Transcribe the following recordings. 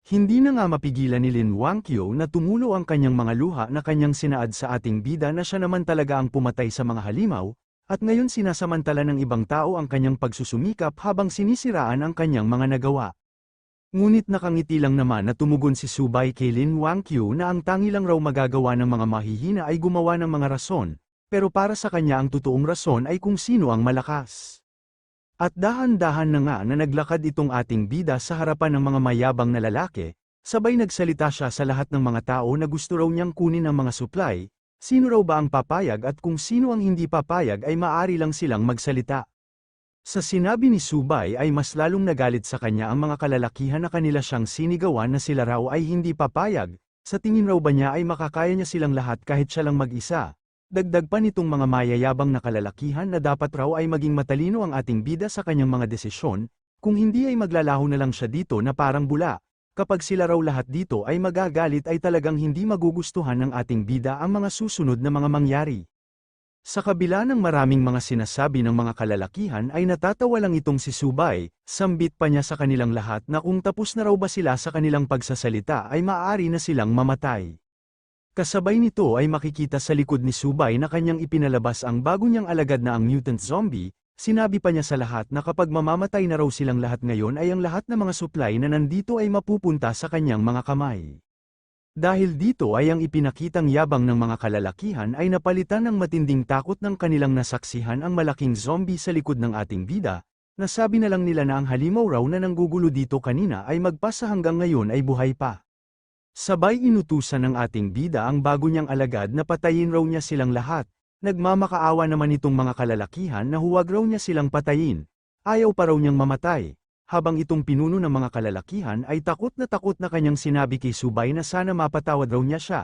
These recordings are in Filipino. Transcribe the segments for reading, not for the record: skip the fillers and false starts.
Hindi na nga mapigilan ni Lin Wangqiu na tumulo ang kanyang mga luha na kanyang sinaad sa ating bida na siya naman talaga ang pumatay sa mga halimaw, at ngayon sinasamantala ng ibang tao ang kanyang pagsusumikap habang sinisiraan ang kanyang mga nagawa. Ngunit nakangiti lang naman na tumugon si Subay kay Lin Wangqiu na ang tangi lang raw magagawa ng mga mahihina ay gumawa ng mga rason, pero para sa kanya ang totoong rason ay kung sino ang malakas. At dahan-dahan na nga na naglakad itong ating bida sa harapan ng mga mayabang na lalaki, sabay nagsalita siya sa lahat ng mga tao na gusto raw niyang kunin ang mga supply, sino raw ba ang papayag at kung sino ang hindi papayag ay maaari lang silang magsalita. Sa sinabi ni Subay ay mas lalong nagalit sa kanya ang mga kalalakihan na kanila siyang sinigawan na sila raw ay hindi papayag, sa tingin raw ba niya ay makakaya niya silang lahat kahit siya lang mag-isa. Dagdag pa nitong mga mayayabang na kalalakihan na dapat raw ay maging matalino ang ating bida sa kanyang mga desisyon, kung hindi ay maglalaho na lang siya dito na parang bula, kapag sila raw lahat dito ay magagalit ay talagang hindi magugustuhan ng ating bida ang mga susunod na mga mangyari. Sa kabila ng maraming mga sinasabi ng mga kalalakihan ay natatawa lang itong si Subay, sambit pa niya sa kanilang lahat na kung tapos na raw ba sila sa kanilang pagsasalita ay maaari na silang mamatay. Kasabay nito ay makikita sa likod ni Subay na kanyang ipinalabas ang bago niyang alagad na ang mutant zombie, sinabi pa niya sa lahat na kapag mamamatay na raw silang lahat ngayon ay ang lahat ng mga supply na nandito ay mapupunta sa kanyang mga kamay. Dahil dito ay ang ipinakitang yabang ng mga kalalakihan ay napalitan ng matinding takot ng kanilang nasaksihan ang malaking zombie sa likod ng ating bida, nasabi na lang nila na ang halimaw raw na nanggugulo dito kanina ay magpasa hanggang ngayon ay buhay pa. Sabay inutusan ng ating bida ang bago niyang alagad na patayin raw niya silang lahat, nagmamakaawa naman itong mga kalalakihan na huwag raw niya silang patayin, ayaw pa raw niyang mamatay, habang itong pinuno ng mga kalalakihan ay takot na kanyang sinabi kay Subay na sana mapatawad raw niya siya,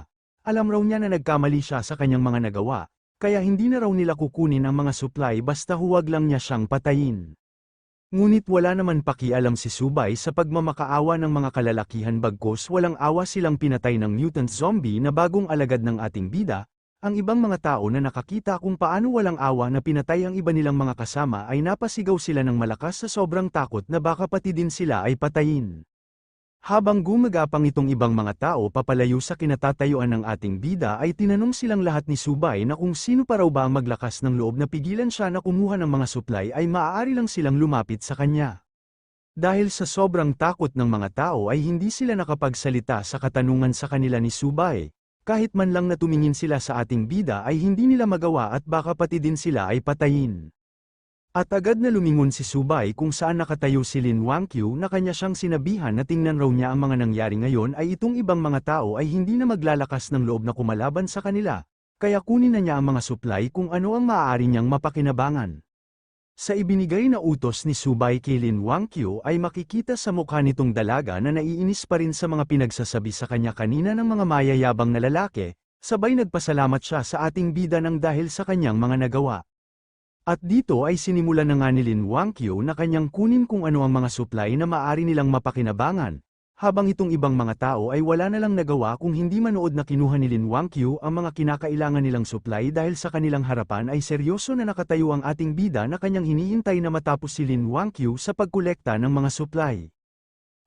alam raw niya na nagkamali siya sa kanyang mga nagawa, kaya hindi na raw nila kukunin ang mga supply basta huwag lang niya siyang patayin. Ngunit wala naman pakialam si Subay sa pagmamakaawa ng mga kalalakihan bagkus walang awa silang pinatay ng mutant zombie na bagong alagad ng ating bida, ang ibang mga tao na nakakita kung paano walang awa na pinatay ang iba nilang mga kasama ay napasigaw sila ng malakas sa sobrang takot na baka pati din sila ay patayin. Habang gumagapang itong ibang mga tao papalayo sa kinatatayuan ng ating bida ay tinanong silang lahat ni Subay na kung sino pa raw ba ang maglakas ng loob na pigilan siya na kumuha ng mga supply ay maaari lang silang lumapit sa kanya. Dahil sa sobrang takot ng mga tao ay hindi sila nakapagsalita sa katanungan sa kanila ni Subay, kahit man lang na tumingin sila sa ating bida ay hindi nila magawa at baka pati din sila ay patayin. At agad na lumingon si Subay kung saan nakatayo si Lin Wangqiu na kanya siyang sinabihan na tingnan raw niya ang mga nangyari ngayon ay itong ibang mga tao ay hindi na maglalakas ng loob na kumalaban sa kanila, kaya kunin na niya ang mga supply kung ano ang maaari niyang mapakinabangan. Sa ibinigay na utos ni Subay kay Lin Wangqiu ay makikita sa mukha nitong dalaga na naiinis pa rin sa mga pinagsasabi sa kanya kanina ng mga mayayabang na lalaki, sabay nagpasalamat siya sa ating bida ng dahil sa kanyang mga nagawa. At dito ay sinimulan na nga ni Lin Wangqiu na kanyang kunin kung ano ang mga supply na maaari nilang mapakinabangan, habang itong ibang mga tao ay wala na lang nagawa kung hindi manood na kinuha ni Lin Wangqiu ang mga kinakailangan nilang supply dahil sa kanilang harapan ay seryoso na nakatayo ang ating bida na kanyang hinihintay na matapos si Lin Wangqiu sa pagkolekta ng mga supply.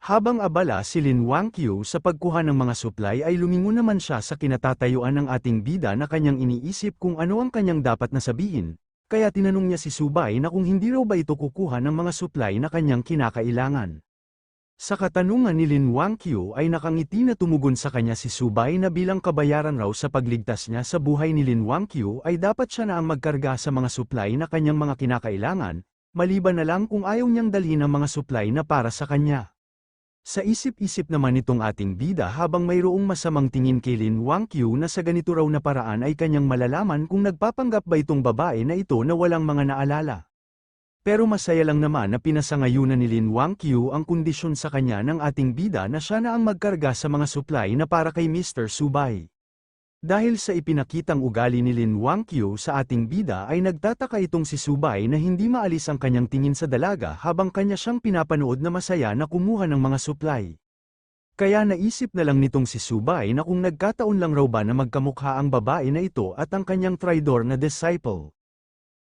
Habang abala si Lin Wangqiu sa pagkuha ng mga supply ay lumingon naman siya sa kinatatayuan ng ating bida na kanyang iniisip kung ano ang kanyang dapat na sabihin. Kaya tinanong niya si Subay na kung hindi raw ba ito kukuha ng mga supply na kanyang kinakailangan. Sa katanungan ni Lin Wangqiu ay nakangiti na tumugon sa kanya si Subay na bilang kabayaran raw sa pagligtas niya sa buhay ni Lin Wangqiu ay dapat siya na ang magkarga sa mga supply na kanyang mga kinakailangan, maliban na lang kung ayaw niyang dalhin ang mga supply na para sa kanya. Sa isip-isip naman itong ating bida habang mayroong masamang tingin kay Lin Wangqiu na sa ganito raw na paraan ay kanyang malalaman kung nagpapanggap ba itong babae na ito na walang mga naalala. Pero masaya lang naman na pinasangayunan ni Lin Wangqiu ang kondisyon sa kanya ng ating bida na siya na ang magkarga sa mga supply na para kay Mr. Subay. Dahil sa ipinakitang ugali ni Lin Wangqiu sa ating bida ay nagtataka itong si Subay na hindi maalis ang kanyang tingin sa dalaga habang kanya siyang pinapanood na masaya na kumuha ng mga supply. Kaya naisip na lang nitong si Subay na kung nagkataon lang raw ba na magkamukha ang babae na ito at ang kanyang traidor na disciple.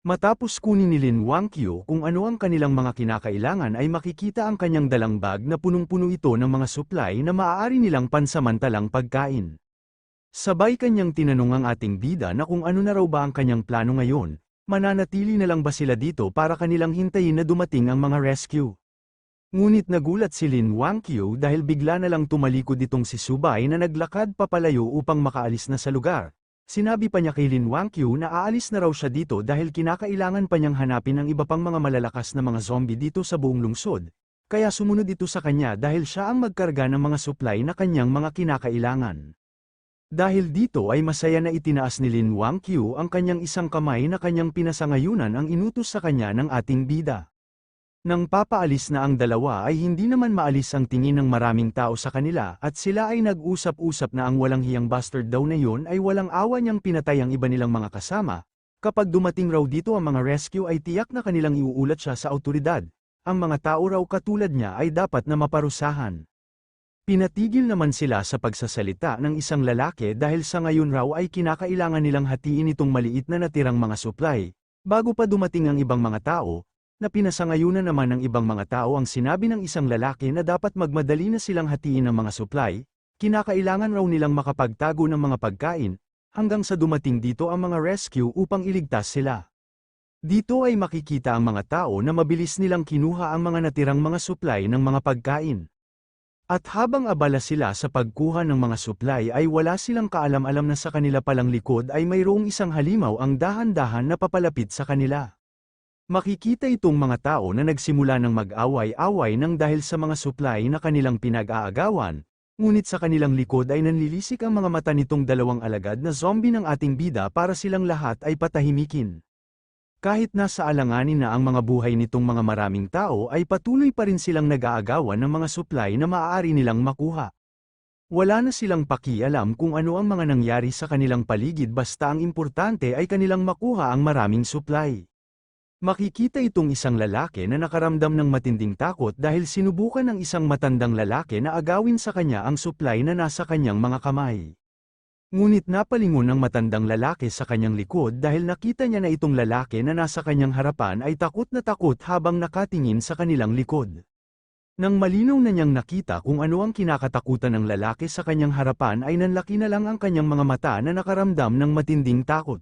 Matapos kunin ni Lin Wangqiu kung ano ang kanilang mga kinakailangan ay makikita ang kanyang dalang bag na punong-puno ito ng mga supply na maaari nilang pansamantalang pagkain. Sabay kanyang tinanong ang ating bida na kung ano na raw ba ang kanyang plano ngayon, mananatili na lang ba sila dito para kanilang hintayin na dumating ang mga rescue. Ngunit nagulat si Lin Wangqiu dahil bigla na lang tumalikod itong si Subay na naglakad papalayo upang makaalis na sa lugar. Sinabi pa niya kay Lin Wangqiu na aalis na raw siya dito dahil kinakailangan pa niyang hanapin ang iba pang mga malalakas na mga zombie dito sa buong lungsod. Kaya sumunod ito sa kanya dahil siya ang magkarga ng mga supply na kanyang mga kinakailangan. Dahil dito ay masaya na itinaas ni Lin Wangqiu ang kanyang isang kamay na kanyang pinasangayunan ang inutos sa kanya ng ating bida. Nang papaalis na ang dalawa ay hindi naman maalis ang tingin ng maraming tao sa kanila at sila ay nag-usap-usap na ang walang hiyang bastard daw na yon ay walang awa niyang pinatay ang iba nilang mga kasama. Kapag dumating raw dito ang mga rescue ay tiyak na kanilang iuulat siya sa awtoridad. Ang mga tao raw katulad niya ay dapat na maparusahan. Pinatigil naman sila sa pagsasalita ng isang lalaki dahil sa ngayon raw ay kinakailangan nilang hatiin itong maliit na natirang mga supply. Bago pa dumating ang ibang mga tao, na pinasangayunan naman ng ibang mga tao ang sinabi ng isang lalaki na dapat magmadali na silang hatiin ang mga supply, kinakailangan raw nilang makapagtago ng mga pagkain, hanggang sa dumating dito ang mga rescue upang iligtas sila. Dito ay makikita ang mga tao na mabilis nilang kinuha ang mga natirang mga supply ng mga pagkain. At habang abala sila sa pagkuha ng mga supply ay wala silang kaalam-alam na sa kanila palang likod ay mayroong isang halimaw ang dahan-dahan na papalapit sa kanila. Makikita itong mga tao na nagsimula ng mag-away-away nang dahil sa mga supply na kanilang pinag-aagawan, ngunit sa kanilang likod ay nanlilisik ang mga mata nitong dalawang alagad na zombie ng ating bida para silang lahat ay patahimikin. Kahit nasa alanganin na ang mga buhay nitong mga maraming tao ay patuloy pa rin silang nag-aagawan ng mga supply na maaari nilang makuha. Wala na silang pakialam kung ano ang mga nangyari sa kanilang paligid basta ang importante ay kanilang makuha ang maraming supply. Makikita itong isang lalaki na nakaramdam ng matinding takot dahil sinubukan ng isang matandang lalaki na agawin sa kanya ang supply na nasa kanyang mga kamay. Ngunit napalingon ang matandang lalaki sa kanyang likod dahil nakita niya na itong lalaki na nasa kanyang harapan ay takot na takot habang nakatingin sa kanilang likod. Nang malinaw na niyang nakita kung ano ang kinakatakutan ng lalaki sa kanyang harapan ay nanlaki na lang ang kanyang mga mata na nakaramdam ng matinding takot.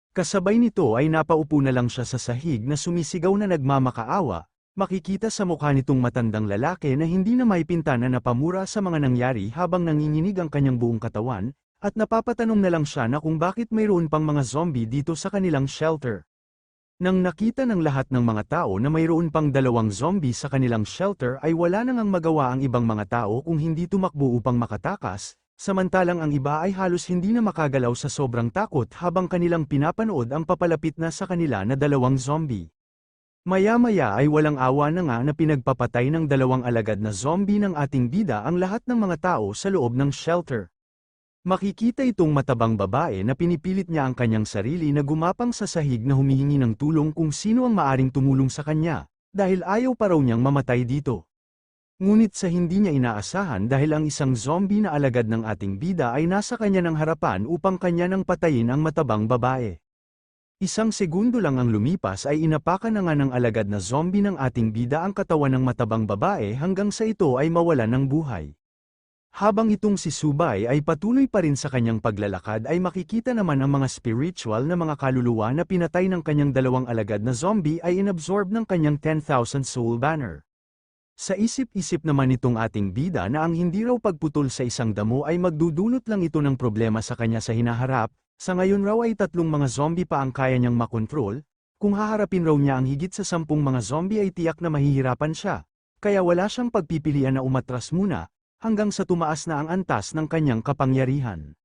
Kasabay nito ay napaupo na lang siya sa sahig na sumisigaw na nagmamakaawa, makikita sa mukha nitong matandang lalaki na hindi na maipinta na napamura sa mga nangyari habang nanginginig ang kanyang buong katawan, at napapatanong na lang siya na kung bakit mayroon pang mga zombie dito sa kanilang shelter. Nang nakita ng lahat ng mga tao na mayroon pang 2 zombie sa kanilang shelter ay wala nang ang magawa ang ibang mga tao kung hindi tumakbo upang makatakas. Samantalang ang iba ay halos hindi na makagalaw sa sobrang takot habang kanilang pinapanood ang papalapit na sa kanila na 2 zombie. Maya-maya ay walang awa na nga na pinagpapatay ng 2 alagad na zombie ng ating bida ang lahat ng mga tao sa loob ng shelter. Makikita itong matabang babae na pinipilit niya ang kanyang sarili na gumapang sa sahig na humihingi ng tulong kung sino ang maaring tumulong sa kanya, dahil ayaw pa raw niyang mamatay dito. Ngunit sa hindi niya inaasahan dahil ang isang zombie na alagad ng ating bida ay nasa kanya ng harapan upang kanya nang patayin ang matabang babae. Isang segundo lang ang lumipas ay inapakan na nga ng alagad na zombie ng ating bida ang katawan ng matabang babae hanggang sa ito ay mawalan ng buhay. Habang itong si Subay ay patuloy pa rin sa kanyang paglalakad ay makikita naman ang mga spiritual na mga kaluluwa na pinatay ng kanyang 2 alagad na zombie ay inabsorb ng kanyang 10,000 soul banner. Sa isip-isip naman itong ating bida na ang hindi raw pagputol sa isang damo ay magdudulot lang ito ng problema sa kanya sa hinaharap, sa ngayon raw ay 3 mga zombie pa ang kaya niyang makontrol, kung haharapin raw niya ang higit sa 10 mga zombie ay tiyak na mahihirapan siya, kaya wala siyang pagpipilian na umatras muna, hanggang sa tumaas na ang antas ng kanyang kapangyarihan.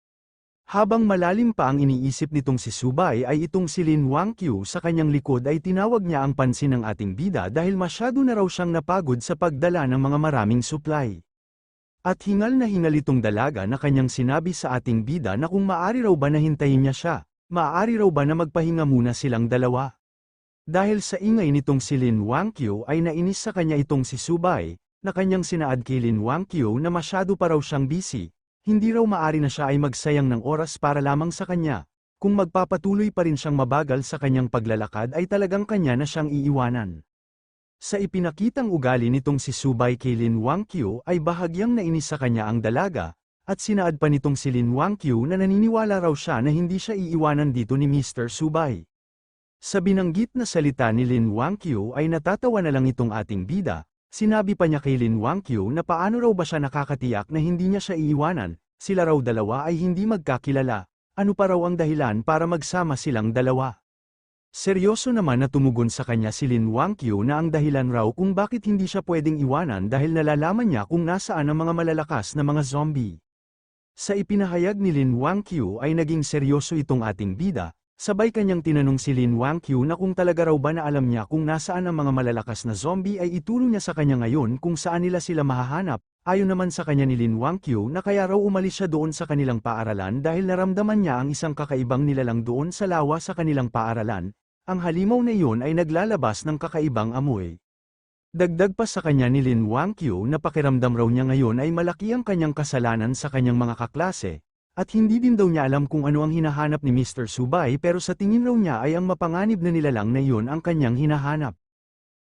Habang malalim pa ang iniisip nitong si Subay ay itong si Lin Wangqiu sa kanyang likod ay tinawag niya ang pansin ng ating bida dahil masyado na raw siyang napagod sa pagdala ng mga maraming supply. At hingal na hingal itong dalaga na kanyang sinabi sa ating bida na kung maaari raw ba na hintayin niya siya, maaari raw ba na magpahinga muna silang dalawa. Dahil sa ingay nitong si Lin Wangqiu ay nainis sa kanya itong si Subay, na kanyang sinaad kay Lin Wangqiu na masyado pa raw siyang busy. Hindi raw maari na siya ay magsayang ng oras para lamang sa kanya, Kung magpapatuloy pa rin siyang mabagal sa kanyang paglalakad ay talagang kanya na siyang iiwanan. Sa ipinakitang ugali nitong si Subay kay Lin Wangqiu ay bahagyang nainis sa kanya ang dalaga, at sinaad pa nitong si Lin Wangqiu na naniniwala raw siya na hindi siya iiwanan dito ni Mr. Subay. Sa binanggit na salita ni Lin Wangqiu ay natatawa na lang itong ating bida, sinabi pa niya kay Lin Wangqiu na paano raw ba siya nakakatiyak na hindi niya siya iiwanan, sila raw dalawa ay hindi magkakilala, ano pa raw ang dahilan para magsama silang dalawa. Seryoso naman na tumugon sa kanya si Lin Wangqiu na ang dahilan raw kung bakit hindi siya pwedeng iwanan dahil nalalaman niya kung nasaan ang mga malalakas na mga zombie. Sa ipinahayag ni Lin Wangqiu ay naging seryoso itong ating bida, sabay kanyang tinanong si Lin Wangqiu na kung talaga raw ba na alam niya kung nasaan ang mga malalakas na zombie ay ituro niya sa kanya ngayon kung saan nila sila mahahanap. Ayon naman sa kanya ni Lin Wangqiu na kaya raw umalis siya doon sa kanilang paaralan dahil naramdaman niya ang isang kakaibang nilalang doon sa lawa sa kanilang paaralan. Ang halimaw na iyon ay naglalabas ng kakaibang amoy. Dagdag pa sa kanya ni Lin Wangqiu na pakiramdam raw niya ngayon ay malaki ang kanyang kasalanan sa kanyang mga kaklase, at hindi din daw niya alam kung ano ang hinahanap ni Mr. Subay pero sa tingin raw niya ay ang mapanganib na nilalang na iyon ang kanyang hinahanap.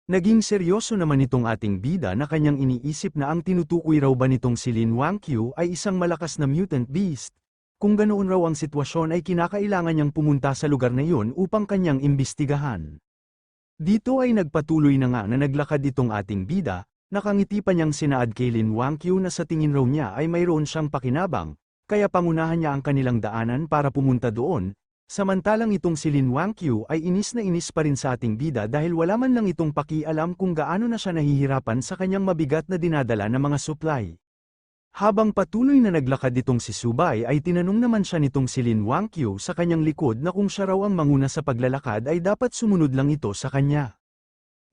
Naging seryoso naman itong ating bida na kanyang iniisip na ang tinutukoy raw ba nitong si Lin Wangqiu ay isang malakas na mutant beast. Kung ganoon raw ang sitwasyon ay kinakailangan niyang pumunta sa lugar na iyon upang kanyang imbestigahan. Dito ay nagpatuloy na nga na naglakad itong ating bida, nakangiti pa niyang sinaad kay Lin Wangqiu na sa tingin raw niya ay mayroon siyang pakinabang, kaya pangunahan niya ang kanilang daanan para pumunta doon, samantalang itong si Lin Wangqiu ay inis na inis pa rin sa ating bida dahil wala man lang itong pakialam kung gaano na siya nahihirapan sa kanyang mabigat na dinadala na mga supply. Habang patuloy na naglakad itong si Subay ay tinanong naman siya nitong si Lin Wangqiu sa kanyang likod na kung siya raw ang manguna sa paglalakad ay dapat sumunod lang ito sa kanya.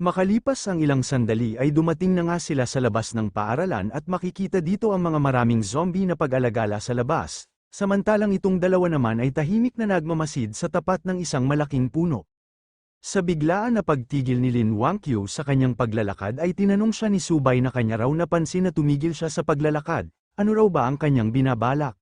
Makalipas ang ilang sandali ay dumating na nga sila sa labas ng paaralan at makikita dito ang mga maraming zombie na pag-alagala sa labas, samantalang itong dalawa naman ay tahimik na nagmamasid sa tapat ng isang malaking puno. Sa biglaan na pagtigil ni Lin Wangqiu sa kanyang paglalakad ay tinanong siya ni Subay na kanya raw napansin na tumigil siya sa paglalakad, ano raw ba ang kanyang binabalak.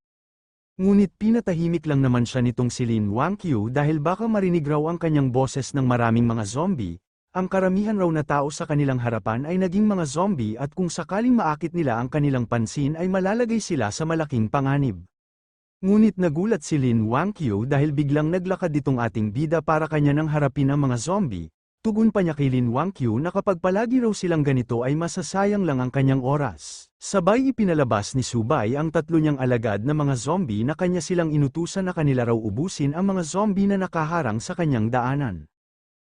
Ngunit pinatahimik lang naman siya nitong si Lin Wangqiu dahil baka marinig raw ang kanyang boses ng maraming mga zombie, ang karamihan raw na tao sa kanilang harapan ay naging mga zombie at kung sakaling maakit nila ang kanilang pansin ay malalagay sila sa malaking panganib. Ngunit nagulat si Lin Wangqiu dahil biglang naglakad itong ating bida para kanya nang harapin ang mga zombie. Tugon pa niya kay Lin Wangqiu na kapag palagi raw silang ganito ay masasayang lang ang kanyang oras. Sabay ipinalabas ni Subay ang tatlo niyang alagad na mga zombie na kanya silang inutusan na kanila raw ubusin ang mga zombie na nakaharang sa kanyang daanan.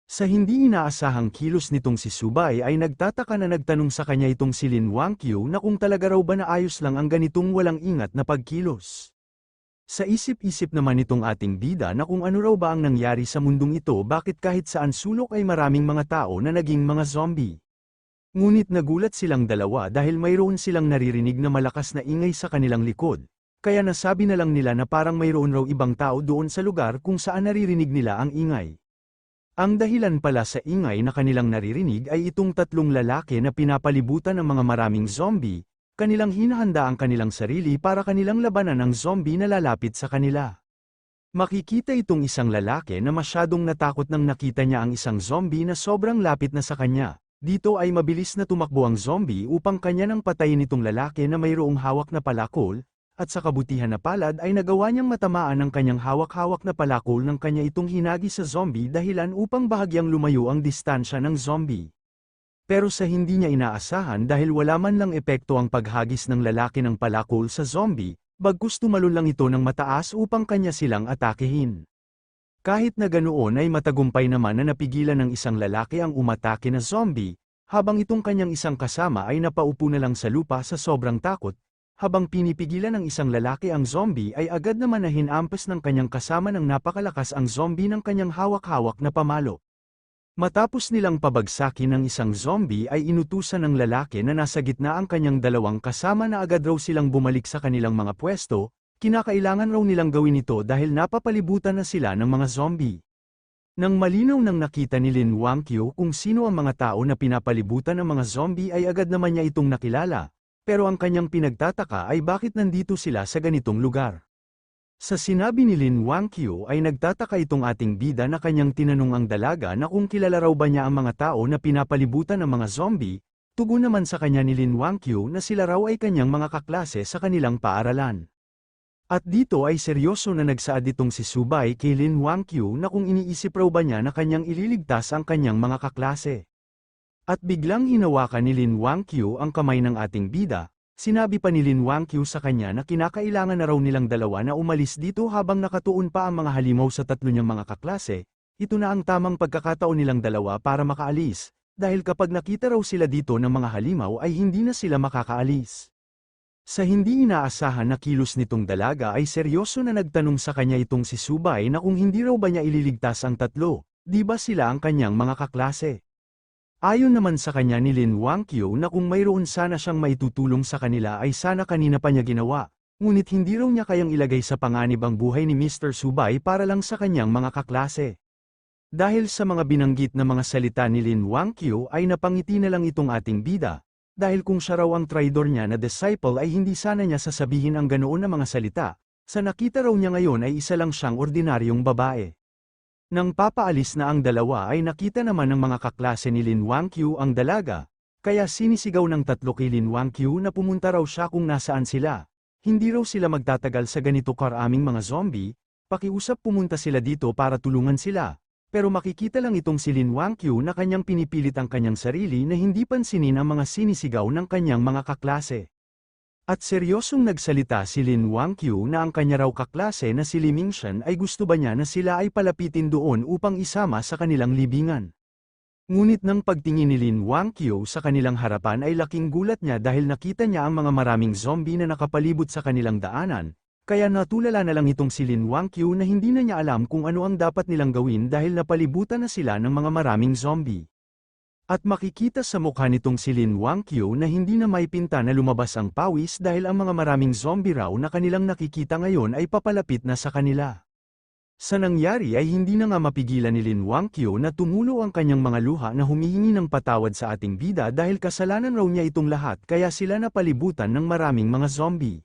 Sa hindi inaasahang kilos nitong si Subay ay nagtataka na nagtanong sa kanya itong si Lin Wangqiu na kung talaga raw ba naayos lang ang ganitong walang ingat na pagkilos. Sa isip-isip naman itong ating bida na kung ano raw ba ang nangyari sa mundong ito bakit kahit saan sulok ay maraming mga tao na naging mga zombie. Ngunit nagulat silang dalawa dahil mayroon silang naririnig na malakas na ingay sa kanilang likod, kaya nasabi na lang nila na parang mayroon raw ibang tao doon sa lugar kung saan naririnig nila ang ingay. Ang dahilan pala sa ingay na kanilang naririnig ay itong tatlong lalaki na pinapalibutan ng mga maraming zombie. Kanilang hinahanda ang kanilang sarili para kanilang labanan ng zombie na lalapit sa kanila. Makikita itong isang lalaki na masyadong natakot nang nakita niya ang isang zombie na sobrang lapit na sa kanya. Dito ay mabilis na tumakbo ang zombie upang kanya nang patayin itong lalaki na mayroong hawak na palakol, at sa kabutihan na palad ay nagawa niyang matamaan ang kanyang hawak-hawak na palakol ng kanya itong hinagi sa zombie dahilan upang bahagyang lumayo ang distansya ng zombie. Pero sa hindi niya inaasahan dahil wala man lang epekto ang paghagis ng lalaki ng palakol sa zombie, bagkus tumalon lang ito ng mataas upang kanya silang atakehin. Kahit na ganoon ay matagumpay naman na napigilan ng isang lalaki ang umatake na zombie, habang itong kanyang isang kasama ay napaupo na lang sa lupa sa sobrang takot, habang pinipigilan ng isang lalaki ang zombie ay agad naman na hinampas ng kanyang kasama ng napakalakas ang zombie ng kanyang hawak-hawak na pamalo. Matapos nilang pabagsakin ng isang zombie ay inutusan ng lalaki na nasa gitna ang kanyang dalawang kasama na agad raw silang bumalik sa kanilang mga pwesto, kinakailangan raw nilang gawin ito dahil napapalibutan na sila ng mga zombie. Nang malinaw nang nakita ni Lin Wangqiu kung sino ang mga tao na pinapalibutan ng mga zombie ay agad naman niya itong nakilala, pero ang kanyang pinagtataka ay bakit nandito sila sa ganitong lugar. Sa sinabi ni Lin Wangqiu ay nagtataka itong ating bida na kanyang tinanong ang dalaga na kung kilala raw ba niya ang mga tao na pinapalibutan ng mga zombie, tugon naman sa kanya ni Lin Wangqiu na sila raw ay kanyang mga kaklase sa kanilang paaralan. At dito ay seryoso na nagsaad itong si Subay kay Lin Wangqiu na kung iniisip raw ba niya na kanyang ililigtas ang kanyang mga kaklase. At biglang hinawakan ni Lin Wangqiu ang kamay ng ating bida, sinabi pa ni Lin Wangqiu sa kanya na kinakailangan na raw nilang dalawa na umalis dito habang nakatuon pa ang mga halimaw sa tatlo niyang mga kaklase, ito na ang tamang pagkakataon nilang dalawa para makaalis, dahil kapag nakita raw sila dito ng mga halimaw ay hindi na sila makakaalis. Sa hindi inaasahan na kilos nitong dalaga ay seryoso na nagtanong sa kanya itong si Subay na kung hindi raw ba niya ililigtas ang tatlo, di ba sila ang kanyang mga kaklase. Ayon naman sa kanya ni Lin Wangqiu na kung mayroon sana siyang maitutulong sa kanila ay sana kanina pa niya ginawa, ngunit hindi raw niya kayang ilagay sa panganib ang buhay ni Mr. Subay para lang sa kanyang mga kaklase. Dahil sa mga binanggit na mga salita ni Lin Wangqiu ay napangiti na lang itong ating bida, dahil kung siya raw ang traidor niya na disciple ay hindi sana niya sasabihin ang ganoon na mga salita, sa nakita raw niya ngayon ay isa lang siyang ordinaryong babae. Nang papaalis na ang dalawa ay nakita naman ng mga kaklase ni Lin Wangqiu ang dalaga, kaya sinisigaw ng tatlo kay Lin Wangqiu na pumunta raw siya kung nasaan sila. Hindi raw sila magtatagal sa ganito karaming mga zombie, pakiusap pumunta sila dito para tulungan sila. Pero makikita lang itong si Lin Wangqiu na kanyang pinipilit ang kanyang sarili na hindi pansinin ang mga sinisigaw ng kanyang mga kaklase. At seryosong nagsalita si Lin Wangqiu na ang kanya raw kaklase na si Li Mingshan ay gusto ba niya na sila ay palapitin doon upang isama sa kanilang libingan. Ngunit nang pagtingin ni Lin Wangqiu sa kanilang harapan ay laking gulat niya dahil nakita niya ang mga maraming zombie na nakapalibot sa kanilang daanan. Kaya natulala na lang itong si Lin Wangqiu na hindi na niya alam kung ano ang dapat nilang gawin dahil napalibutan na sila ng mga maraming zombie. At makikita sa mukha nitong si Lin Wangqiu na hindi na may pinta na lumabas ang pawis dahil ang mga maraming zombie raw na kanilang nakikita ngayon ay papalapit na sa kanila. Sa nangyari ay hindi na nga mapigilan ni Lin Wangqiu na tumulo ang kanyang mga luha na humihingi ng patawad sa ating bida dahil kasalanan raw niya itong lahat kaya sila napalibutan ng maraming mga zombie.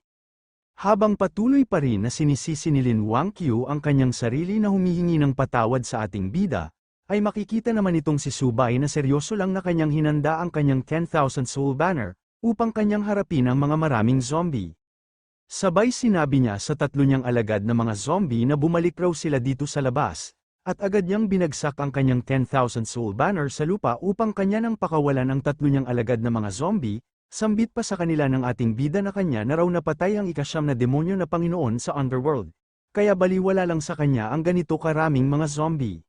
Habang patuloy pa rin na sinisisi ni Lin Wangqiu ang kanyang sarili na humihingi ng patawad sa ating bida, ay makikita naman itong si Subay na seryoso lang na kanyang hinanda ang kanyang 10,000 soul banner, upang kanyang harapin ang mga maraming zombie. Sabay sinabi niya sa tatlo niyang alagad na mga zombie na bumalik raw sila dito sa labas, at agad niyang binagsak ang kanyang 10,000 soul banner sa lupa upang kanya nang pakawalan ang tatlo niyang alagad na mga zombie. Sambit pa sa kanila ng ating bida na kanya na raw napatay ang ikasyam na demonyo na Panginoon sa underworld. Kaya baliwala lang sa kanya ang ganito karaming mga zombie.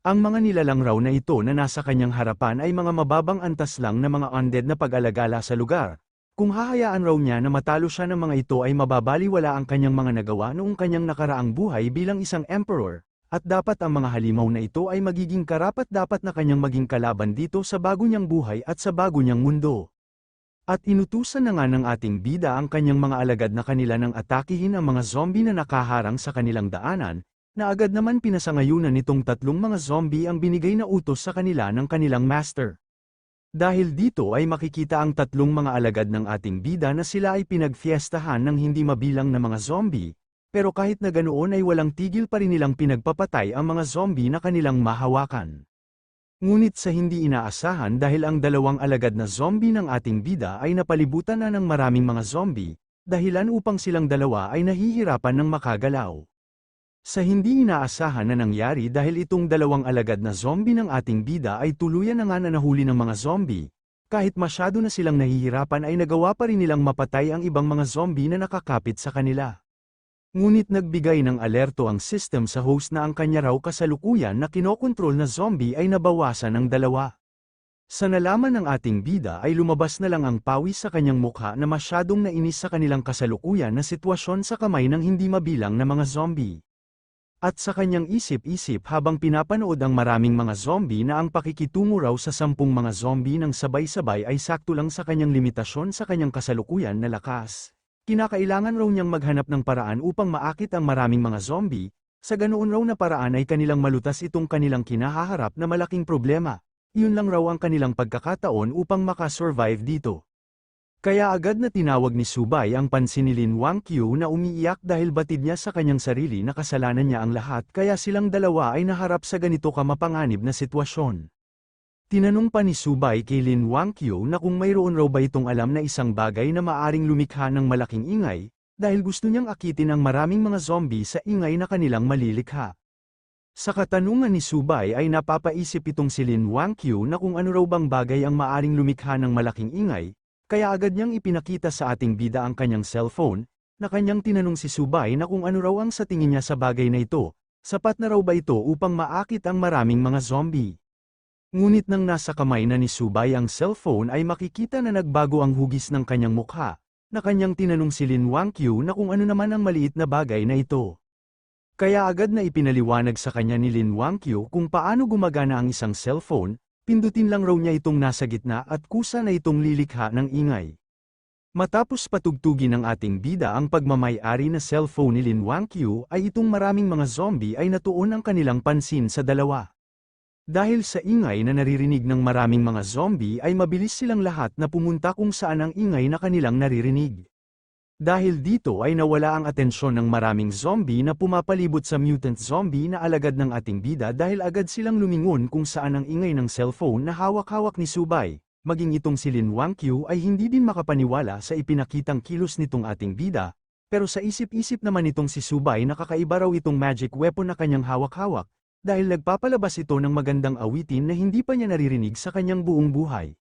Ang mga nilalang raw na ito na nasa kanyang harapan ay mga mababang antas lang na mga undead na pag-alagala sa lugar. Kung hahayaan raw niya na matalo siya ng mga ito ay mababaliwala ang kanyang mga nagawa noong kanyang nakaraang buhay bilang isang emperor, at dapat ang mga halimaw na ito ay magiging karapat-dapat na kanyang maging kalaban dito sa bago niyang buhay at sa bago niyang mundo. At inutusan na nga ng ating bida ang kanyang mga alagad na kanila nang atakihin ang mga zombie na nakaharang sa kanilang daanan, na agad naman pinasangayunan nitong tatlong mga zombie ang binigay na utos sa kanila ng kanilang master. Dahil dito ay makikita ang tatlong mga alagad ng ating bida na sila ay pinagfiestahan ng hindi mabilang na mga zombie, pero kahit na ganoon ay walang tigil pa rin nilang pinagpapatay ang mga zombie na kanilang mahawakan. Ngunit sa hindi inaasahan dahil ang dalawang alagad na zombie ng ating bida ay napalibutan na ng maraming mga zombie, dahilan upang silang dalawa ay nahihirapan ng makagalaw. Sa hindi inaasahan na nangyari dahil itong dalawang alagad na zombie ng ating bida ay tuluyan na nga na nahuli ng mga zombie, kahit masyado na silang nahihirapan ay nagawa pa rin nilang mapatay ang ibang mga zombie na nakakapit sa kanila. Ngunit nagbigay ng alerto ang system sa host na ang kanya raw kasalukuyan na kinokontrol na zombie ay nabawasan ng dalawa. Sa nalaman ng ating bida ay lumabas na lang ang pawis sa kanyang mukha na masyadong nainis sa kanilang kasalukuyan na sitwasyon sa kamay ng hindi mabilang na mga zombie. At sa kanyang isip-isip habang pinapanood ang maraming mga zombie na ang pakikitungo raw sa 10 mga zombie ng sabay-sabay ay sakto lang sa kanyang limitasyon sa kanyang kasalukuyan na lakas. Kinakailangan raw niyang maghanap ng paraan upang maakit ang maraming mga zombie, sa ganoon raw na paraan ay kanilang malutas itong kanilang kinahaharap na malaking problema. Iyon lang raw ang kanilang pagkakataon upang makasurvive dito. Kaya agad na tinawag ni Subay ang pansin ni Lin Wangqiu na umiiyak dahil batid niya sa kanyang sarili na kasalanan niya ang lahat kaya silang dalawa ay naharap sa ganito kamapanganib na sitwasyon. Tinanong pa ni Subay kay Lin Wangqiu na kung mayroon raw ba itong alam na isang bagay na maaring lumikha ng malaking ingay, dahil gusto niyang akitin ang maraming mga zombie sa ingay na kanilang malilikha. Sa katanungan ni Subay ay napapaisip itong si Lin Wangqiu na kung ano raw bang bagay ang maaring lumikha ng malaking ingay, kaya agad niyang ipinakita sa ating bida ang kanyang cellphone, na kanyang tinanong si Subay na kung ano raw ang sa tingin niya sa bagay na ito, sapat na raw ba ito upang maakit ang maraming mga zombie. Ngunit nang nasa kamay na ni Subay ang cellphone ay makikita na nagbago ang hugis ng kanyang mukha, na kanyang tinanong si Lin Wangqiu na kung ano naman ang maliit na bagay na ito. Kaya agad na ipinaliwanag sa kanya ni Lin Wangqiu kung paano gumagana ang isang cellphone, pindutin lang raw niya itong nasa gitna at kusa na itong lilikha ng ingay. Matapos patugtugin ng ating bida ang pagmamay-ari na cellphone ni Lin Wangqiu ay itong maraming mga zombie ay natuon ang kanilang pansin sa dalawa. Dahil sa ingay na naririnig ng maraming mga zombie ay mabilis silang lahat na pumunta kung saan ang ingay na kanilang naririnig. Dahil dito ay nawala ang atensyon ng maraming zombie na pumapalibot sa mutant zombie na alagad ng ating bida dahil agad silang lumingon kung saan ang ingay ng cellphone na hawak-hawak ni Subay. Maging itong si Lin Wangqiu ay hindi din makapaniwala sa ipinakitang kilos nitong ating bida, pero sa isip-isip naman itong si Subay na kakaiba raw itong magic weapon na kanyang hawak-hawak, dahil nagpapalabas ito ng magandang awitin na hindi pa niya naririnig sa kanyang buong buhay.